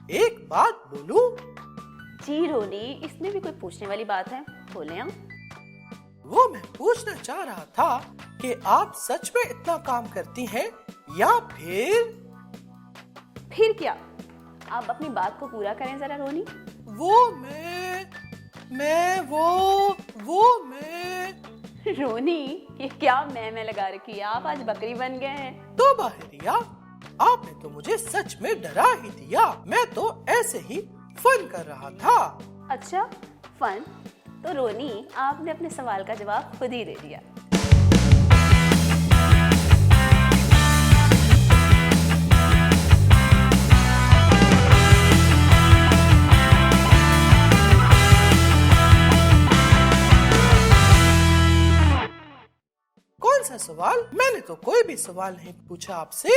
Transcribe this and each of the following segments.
एक बात बोलूं? जी रोनी, इसमें भी कोई पूछने वाली बात है, बोले हम। वो मैं पूछना चाह रहा था कि आप सच में इतना काम करती हैं या फिर क्या? आप अपनी बात को पूरा करें जरा रोनी। वो मैं रोनी, ये क्या मैं लगा रखी है? आप आज बकरी बन गए हैं। तो बाहरिया, आपने तो मुझे सच में डरा ही दिया। मैं तो ऐसे ही फन कर रहा था। अच्छा, फन? तो रोनी, आपने अपने सवाल का जवाब खुद ही दे दिया। कौन सा सवाल? मैंने तो कोई भी सवाल नहीं पूछा आपसे।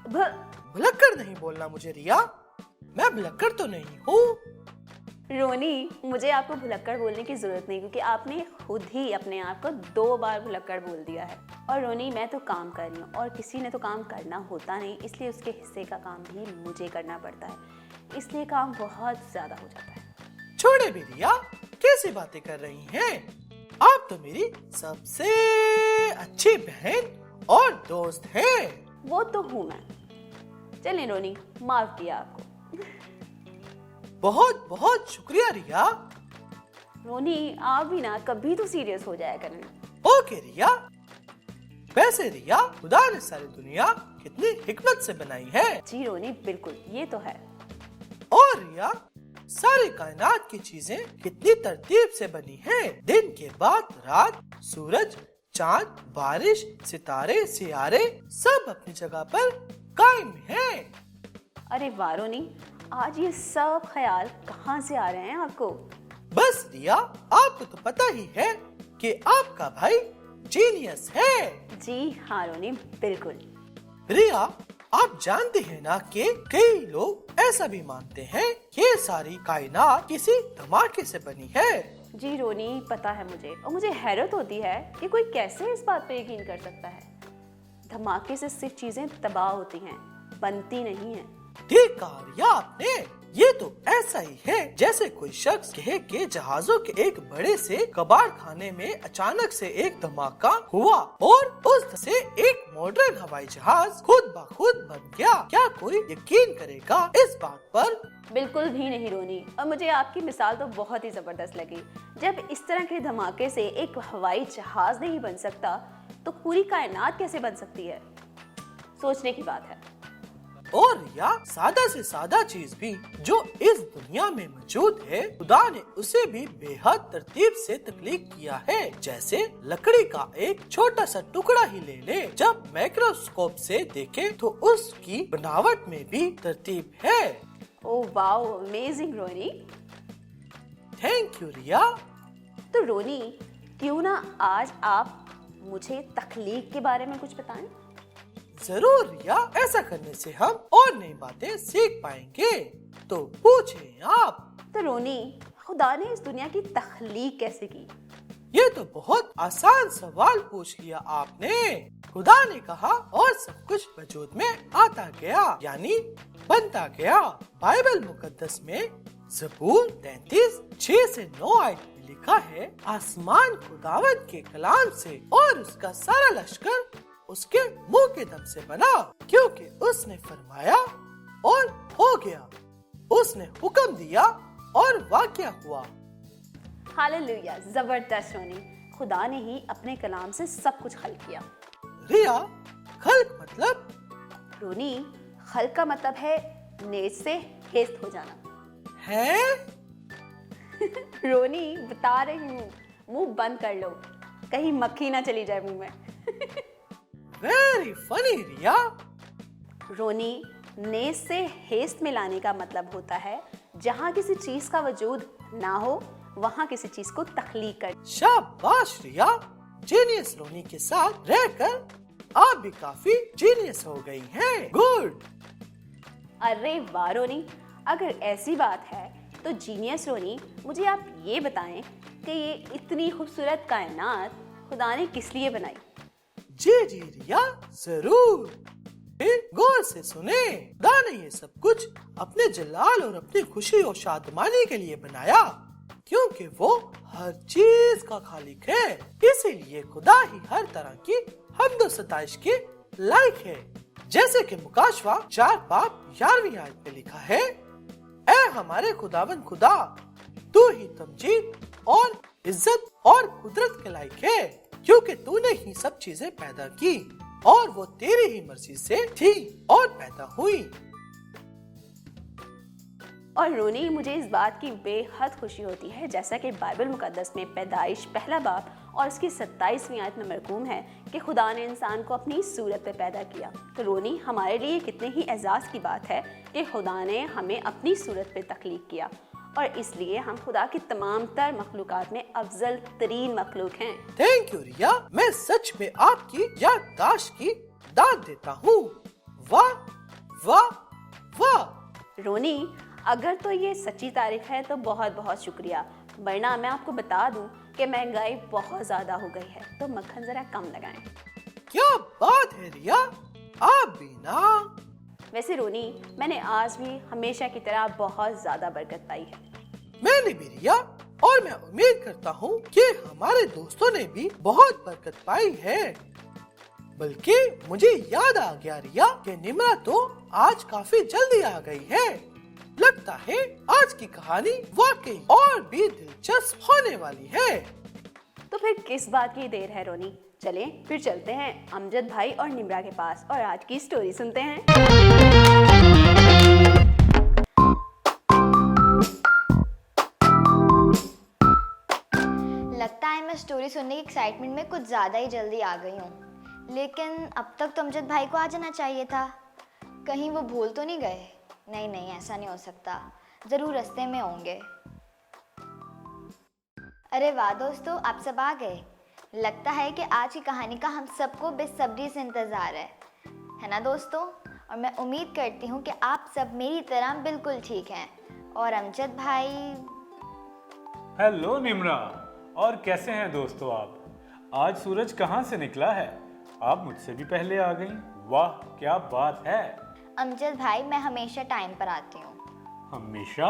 भुलक्कड़ नहीं बोलना मुझे रिया, मैं भुलक्कड़ तो नहीं हूँ। रोनी, मुझे आपको भुलक्कड़ बोलने की जरूरत नहीं, क्योंकि आपने खुद ही अपने आप को 2 बार भुलक्कड़ बोल दिया है। और रोनी, मैं तो काम कर रही हूँ और किसी ने तो काम करना होता नहीं, इसलिए उसके हिस्से का काम भी मुझे करना पड़ता है, इसलिए काम बहुत ज्यादा हो जाता है। छोड़े भी रिया, कैसी बातें कर रही हैं? आप तो मेरी सबसे अच्छी बहन और दोस्त हैं। वो तो हूँ मैं। चलें रोनी, माफ किया आपको। बहुत बहुत शुक्रिया रिया। रोनी, आप भी ना कभी तो सीरियस हो जाया करें। ओके रिया। वैसे रिया, खुदा ने सारी दुनिया कितनी हिकमत से बनाई है। जी रोनी, बिल्कुल, ये तो है। और रिया, सारी कायनात की चीजें कितनी तरतीब से बनी हैं। दिन के बाद रात, सूरज, चांद, बारिश, सितारे, सियारे सब अपनी जगह पर कायम हैं। अरे वाह रोनी, आज ये सब ख्याल कहाँ से आ रहे हैं आपको? बस रिया, आपको तो पता ही है कि आपका भाई जीनियस है। जी हाँ रोनी, बिल्कुल। रिया, आप जानते हैं ना कि कई लोग ऐसा भी मानते हैं कि ये सारी कायनात किसी धमाके से बनी है। जी रोनी, पता है मुझे, और मुझे हैरत होती है कि कोई कैसे इस बात पे यकीन कर सकता है। धमाके से सिर्फ चीजें तबाह होती हैं, बनती नहीं हैं। ठीक कहा रिया आपने। ये तो ऐसा ही है जैसे कोई शख्स कहे कि जहाजों के एक बड़े से कबाड़ खाने में अचानक से एक धमाका हुआ और उस से एक मॉडर्न हवाई जहाज खुद ब खुद बन गया। क्या कोई यकीन करेगा इस बात पर? बिल्कुल भी नहीं रोनी, और मुझे आपकी मिसाल तो बहुत ही जबरदस्त लगी। जब इस तरह के धमाके से एक हवाई जहाज नहीं बन सकता, तो पूरी कायनात कैसे बन सकती है? सोचने की बात है। और या सादा से सादा चीज भी जो इस दुनिया में मौजूद है, खुदा ने उसे भी बेहद तरतीब से तख्लीक किया है। जैसे लकड़ी का एक छोटा सा टुकड़ा ही ले ले, जब माइक्रोस्कोप से देखे तो उसकी बनावट में भी तरतीब है। Oh wow, amazing Ronnie. Thank you Riya. तो रोनी, क्यों ना आज आप मुझे तख्लीक के बारे में कुछ बताएं? जरूर रिया, ऐसा करने से हम और नई बातें सीख पाएंगे। तो पूछें आप। तो रोनी, खुदा ने इस दुनिया की तख्लीक कैसे की? ये तो बहुत आसान सवाल पूछ लिया आपने। खुदा ने कहा और सब कुछ वजूद में आता गया, यानी बनता गया। बाइबल मुकद्दस में ज़बूर 33:6-9 आयत में लिखा है, आसमान खुदावंद के कलाम से और उसका सारा लश्कर उसके मुंह के दम से बना, क्योंकि उसने फरमाया और हो गया, उसने हुक्म दिया और वाक़या हुआ। हालेलुया, जबरदस्त रोनी। खुदा ने ही अपने कलाम से सब कुछ खल्क किया। रिया, खल्क मतलब? रोनी, खल्क का मतलब है नेज से हेस्त हो जाना। है? रोनी, बता रही हूँ, मुंह बंद कर लो, कहीं मक्खी ना चली जाए मुंह में। वेरी फनी रिया। रोनी, नेज से हेस्त में लाने का मतलब होता है जहाँ किसी चीज का वजूद ना हो, वहाँ किसी चीज को तख्लीक कर। शाबाश रिया, जीनियस रोनी के साथ रहकर आप भी काफी जीनियस हो गई हैं। गुड। अरे वाह रोनी, अगर ऐसी बात है तो जीनियस रोनी, मुझे आप ये बताएं कि ये इतनी खूबसूरत कायनात खुदा ने किस लिए बनाई? जी जी रिया, जरूर। फिर गौर से सुने। खुदा ने ये सब कुछ अपने जलाल और अपनी खुशी और शादमानी के लिए बनाया, क्योंकि वो हर चीज का खालिक है। इसीलिए खुदा ही हर तरह की हम्द सताइश के लायक है। जैसे कि मुकाशवा 4:11 आयत में लिखा है, ऐ हमारे खुदावन खुदा, तू ही तमजीद और इज्जत और कुदरत के लायक है, क्योंकि तूने ही सब चीजें पैदा की और वो तेरी ही मर्जी से थी और पैदा हुई। और रोनी, मुझे इस बात की बेहद खुशी होती है, जैसा कि बाइबल मुकद्दस में पैदाइश पहला बाब और उसकी 27वीं आयत में मरकूम है कि खुदा ने इंसान को अपनी सूरत पे पैदा किया। तो रोनी, हमारे लिए कितने ही एजाज़ की बात है कि खुदा ने हमें अपनी सूरत पे तख्लीक किया, और इसलिए हम खुदा की तमाम तर मखलूकात में अफजल तरीन मखलूक हैं। थैंक यू रिया, मैं सच में आपकी याददाश्त की दाद देता हूँ। वाह वाह वाह। रोनी, अगर तो ये सच्ची तारीफ है तो बहुत बहुत शुक्रिया, वरना मैं आपको बता दूं कि महंगाई बहुत ज़्यादा हो गई है, तो मक्खन ज़रा कम लगाएं। क्या बात है रिया, आप भी ना। वैसे रोनी, मैंने आज भी हमेशा की तरह बहुत ज़्यादा बरकत पाई है। मैंने भी रिया, और मैं उम्मीद करता हूँ कि हमारे दोस्तों ने भी बहुत बरकत पाई है। बल्कि मुझे याद आ गया रिया कि निम्रा तो आज काफी जल्दी आ गई है। लगता है आज की कहानी वाकई और भी दिलचस्प होने वाली है। तो फिर किस बात की देर है रोनी, चलें फिर चलते हैं अमजद भाई और निम्रा के पास और आज की स्टोरी सुनते हैं। लगता है मैं स्टोरी सुनने की एक्साइटमेंट में कुछ ज़्यादा ही जल्दी आ गई हूँ, लेकिन अब तक तो अमजद भाई को आ जाना चाहिए था। कहीं वो भूल तो नहीं गए? नहीं नहीं, ऐसा नहीं हो सकता, ज़रूर रास्ते में होंगे। अरे वाह दोस्तों, आप सब आ गए। लगता है कि आज की कहानी का हम सबको बेसब्री से इंतज़ार है ना दोस्तों? और मैं उम्मीद करती हूँ कि आप सब मेरी तरह बिल्कुल ठीक हैं। और अमजद भाई। हेलो निम्रा, और कैसे हैं दोस्तों आप? आज सूरज कहाँ से निकला है? आप मुझसे भी पहले आ गई। वाह क्या बात है। अमजद भाई, मैं हमेशा टाइम पर आती हूँ। हमेशा?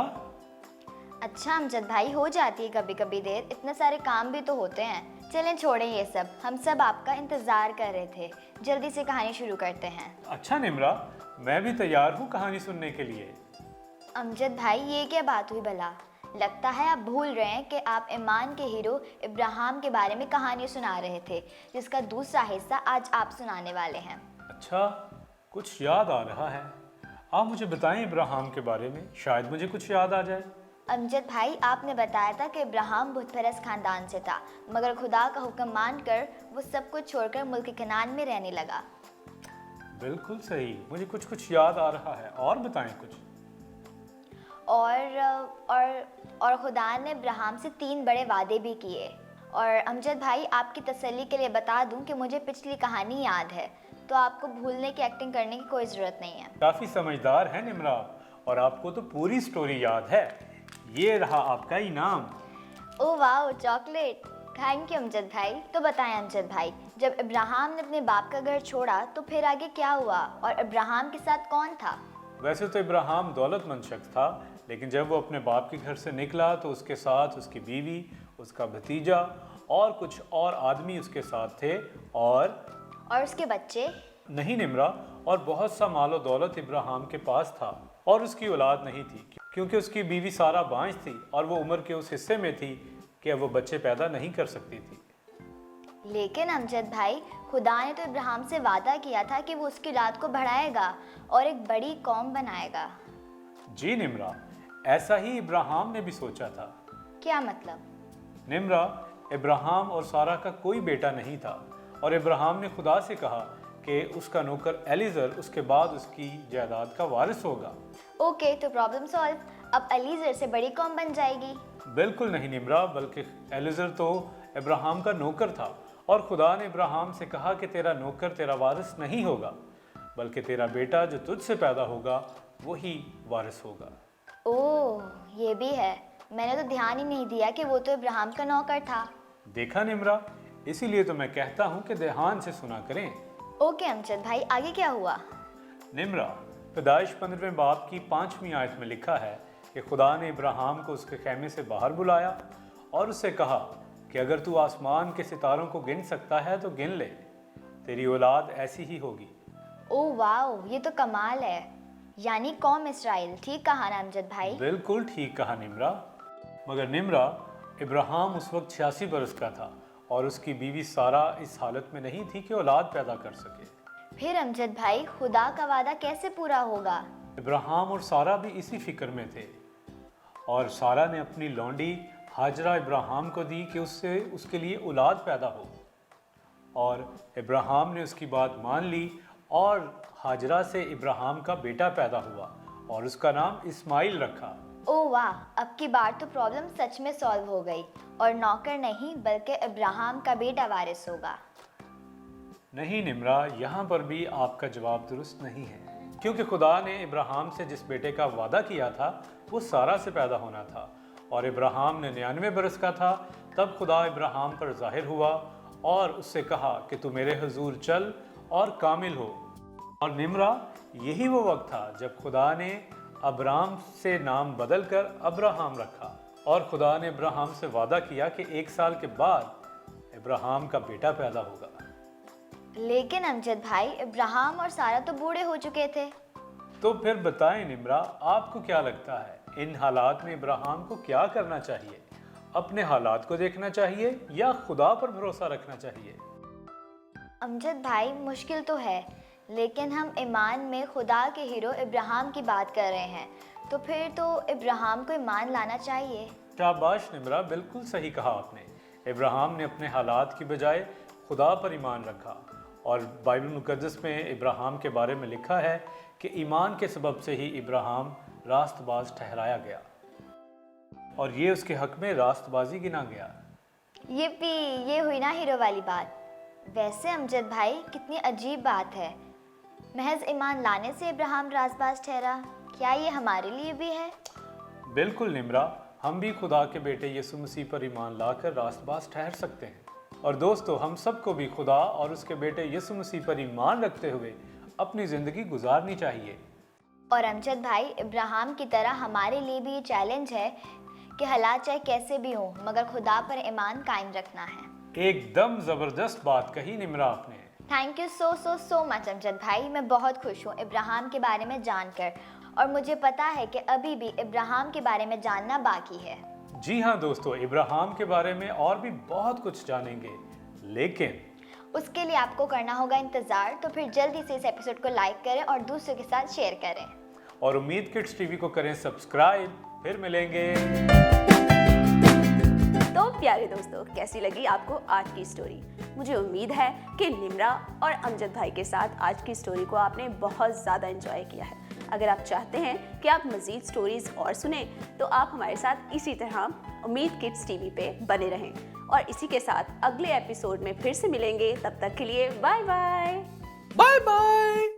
अच्छा अमजद भाई, हो जाती है कभी कभी देर, इतने सारे काम भी तो होते हैं। चलें छोड़ें ये सब, हम सब आपका इंतज़ार कर रहे थे। जल्दी से कहानी शुरू करते हैं। अच्छा निम्रा, मैं भी तैयार हूँ कहानी सुनने के लिए। अमजद भाई, ये क्या बात हुई भला? लगता है आप भूल रहे हैं कि आप ईमान के हीरो इब्राहिम के बारे में कहानी सुना रहे थे, जिसका दूसरा हिस्सा आज आप सुनाने वाले हैं। अच्छा, कुछ याद आ रहा है। आप मुझे बताएं इब्राहिम के बारे में, शायद मुझे कुछ याद आ जाए। अमजद भाई, आपने बताया था कि इब्राहिम बुतपरस्त खानदान से था, मगर खुदा का हुक्म मानकर वो सब कुछ छोड़कर मुल्क कनान में रहने लगा। बिल्कुल सही, मुझे कुछ कुछ याद आ रहा है। और बताएं कुछ। और खुदा ने इब्राहिम से 3 बड़े वादे भी किए। और अमजद भाई, आपकी तसल्ली के लिए बता दूं कि मुझे पिछली कहानी याद है, तो आपको भूलने की एक्टिंग करने की कोई ज़रूरत नहीं है। काफ़ी समझदार है निम्रा, और आपको तो पूरी स्टोरी याद है। ये रहा आपका इनाम। ओह वाह, चॉकलेट। थैंक यू अमजद भाई। तो बताएं अमजद भाई, जब इब्राहिम ने अपने बाप का घर छोड़ा तो फिर आगे क्या हुआ, और इब्राहिम के साथ कौन था? वैसे तो इब्राहिम दौलतमंद शख्स था, लेकिन जब वो अपने बाप के घर से निकला तो उसके साथ उसकी बीवी, उसका भतीजा और कुछ और आदमी उसके साथ थे। और उसके बच्चे? नहीं निम्रा, और बहुत सा मालो दौलत इब्राहिम के पास था, और उसकी औलाद नहीं थी, क्योंकि उसकी बीवी सारा बांझ थी और वो उम्र के उस हिस्से में थी कि वो बच्चे पैदा नहीं कर सकती थी। लेकिन अमजद भाई, खुदा ने तो इब्राहिम से वादा किया था कि वो उसकी औलाद को बढ़ाएगा और एक बड़ी कौम बनाएगा। जी निम्रा, ऐसा ही इब्राहिम ने भी सोचा था। क्या मतलब? निम्रा, इब्राहिम और सारा का कोई बेटा नहीं था, और इब्राहिम ने खुदा से कहा कि उसका नौकर एलीजर उसके बाद उसकी जायदाद का वारिस होगा। ओके, तो प्रॉब्लम सॉल्व। अब एलीजर से बड़ी कौम बन जाएगी। बिल्कुल नहीं निम्रा, बल्कि एलीजर तो इब्राहिम का नौकर था, और खुदा ने इब्राहिम से कहा कि तेरा नौकर तेरा वारिस नहीं होगा, बल्कि तेरा बेटा जो तुझसे पैदा होगा वही वारिस होगा। ओह, ये भी है। मैंने तो ध्यान ही नहीं दिया कि वो तो इब्राहिम का नौकर था। देखा निम्रा, इसीलिए तो मैं कहता हूँ कि ध्यान से सुना करें। ओके अमजद भाई, आगे क्या हुआ? निम्रा पैदाइश 15वें बाब की 5वीं आयत में लिखा है कि खुदा ने इब्राहिम को उसके खेमे से बाहर बुलाया और उससे कहा कि अगर तू आसमान के सितारों को गिन सकता है तो गिन ले, तेरी औलाद ऐसी ही होगी। ओह वाओ, ये तो कमाल है। यानी कौम इसराइल। ठीक कहा ना अमजद भाई? बिल्कुल ठीक कहा निम्रा। मगर निम्रा, इब्राहिम उस वक्त 86 बरस का था और उसकी बीवी सारा इस हालत में नहीं थी कि औलाद पैदा कर सके। फिर अमजद भाई, खुदा का वादा कैसे पूरा होगा? इब्राहिम और सारा भी इसी फिक्र में थे और सारा ने अपनी लौंडी हाजरा इब्राहिम को दी कि उससे उसके लिए औलाद पैदा हो, और इब्राहिम ने उसकी बात मान ली और हाजरा से इब्राहिम का बेटा पैदा हुआ और उसका नाम इस्माइल रखा। ओह वाह, अब की बार तो प्रॉब्लम सच में सॉल्व हो गई और नौकर नहीं बल्कि इब्राहिम का बेटा वारिस होगा। नहीं निम्रा, यहाँ पर भी आपका जवाब दुरुस्त नहीं है, क्योंकि खुदा ने इब्राहिम से जिस बेटे का वादा किया था वो सारा से पैदा होना था और इब्राहिम ने 99 बरस का था तब खुदा इब्राहिम पर जाहिर हुआ और उससे कहा कि तू मेरे हुजूर चल और कामिल हो। और निम्रा, यही वो वक्त था जब खुदा ने अब्राम से नाम बदलकर अब्राहम रखा और खुदा ने इब्राहिम से वादा किया कि 1 साल के बाद इब्राहिम का बेटा पैदा होगा। लेकिन अमजद भाई, इब्राहिम और सारा तो बूढ़े हो चुके थे। तो फिर बताएं निम्रा, आपको क्या लगता है इन हालात में इब्राहिम को क्या करना चाहिए? अपने हालात को देखना चाहिए या खुदा पर भरोसा रखना चाहिए? अमजद भाई, मुश्किल तो है, लेकिन हम ईमान में खुदा के हीरो इब्राहिम की बात कर रहे हैं, तो फिर तो इब्राहिम को ईमान लाना चाहिए। शाबाश निम्रा, बिल्कुल सही कहा आपने। इब्राहिम ने अपने हालात की बजाय खुदा पर ईमान रखा और बाइबल मुकद्दस में इब्राहिम के बारे में लिखा है कि ईमान के सबब से ही इब्राहिम रास्तबाज ठहराया गया और ये उसके हक में रास्तबाजी गिना गया। ये हुई ना हीरो वाली बात। वैसे अमजद भाई, कितनी अजीब बात है, महज ईमान लाने से इब्राहिम रास्तबाज ठहरा। क्या ये हमारे लिए भी है? बिल्कुल निम्रा, हम भी खुदा के बेटे यीशु मसीह पर ईमान लाकर रास्तबाज ठहर सकते हैं। और दोस्तों, हम सबको भी खुदा और उसके बेटे यीशु मसीह पर ईमान रखते हुए अपनी ज़िंदगी गुजारनी चाहिए। और अमजद भाई, इब्राहिम की तरह हमारे लिए भी ये चैलेंज है कि हालात चाहे कैसे भी हो मगर खुदा पर ईमान कायम रखना है। एकदम ज़बरदस्त बात कही निम्रा आपने। Thank you so much Amjad भाई। मैं बहुत खुश हूँ इब्राहिम के बारे में जानकर, और मुझे पता है कि अभी भी इब्राहिम के बारे में जानना बाकी है। जी हाँ दोस्तों, इब्राहिम के बारे में और भी बहुत कुछ जानेंगे, लेकिन उसके लिए आपको करना होगा इंतज़ार। तो फिर जल्दी से इस एपिसोड को लाइक करें और दूसरों के साथ शेयर करें और उम्मीद किड्स टीवी को करें सब्सक्राइब। फिर मिलेंगे। तो प्यारे दोस्तों, कैसी लगी आपको आज की स्टोरी? मुझे उम्मीद है कि निम्रा और अमजद भाई के साथ आज की स्टोरी को आपने बहुत ज़्यादा एंजॉय किया है। अगर आप चाहते हैं कि आप मज़ीद स्टोरीज़ और सुने तो आप हमारे साथ इसी तरह उम्मीद किड्स टीवी पे बने रहें। और इसी के साथ अगले एपिसोड में फिर से मिलेंगे। तब तक के लिए बाय बाय। Bye bye.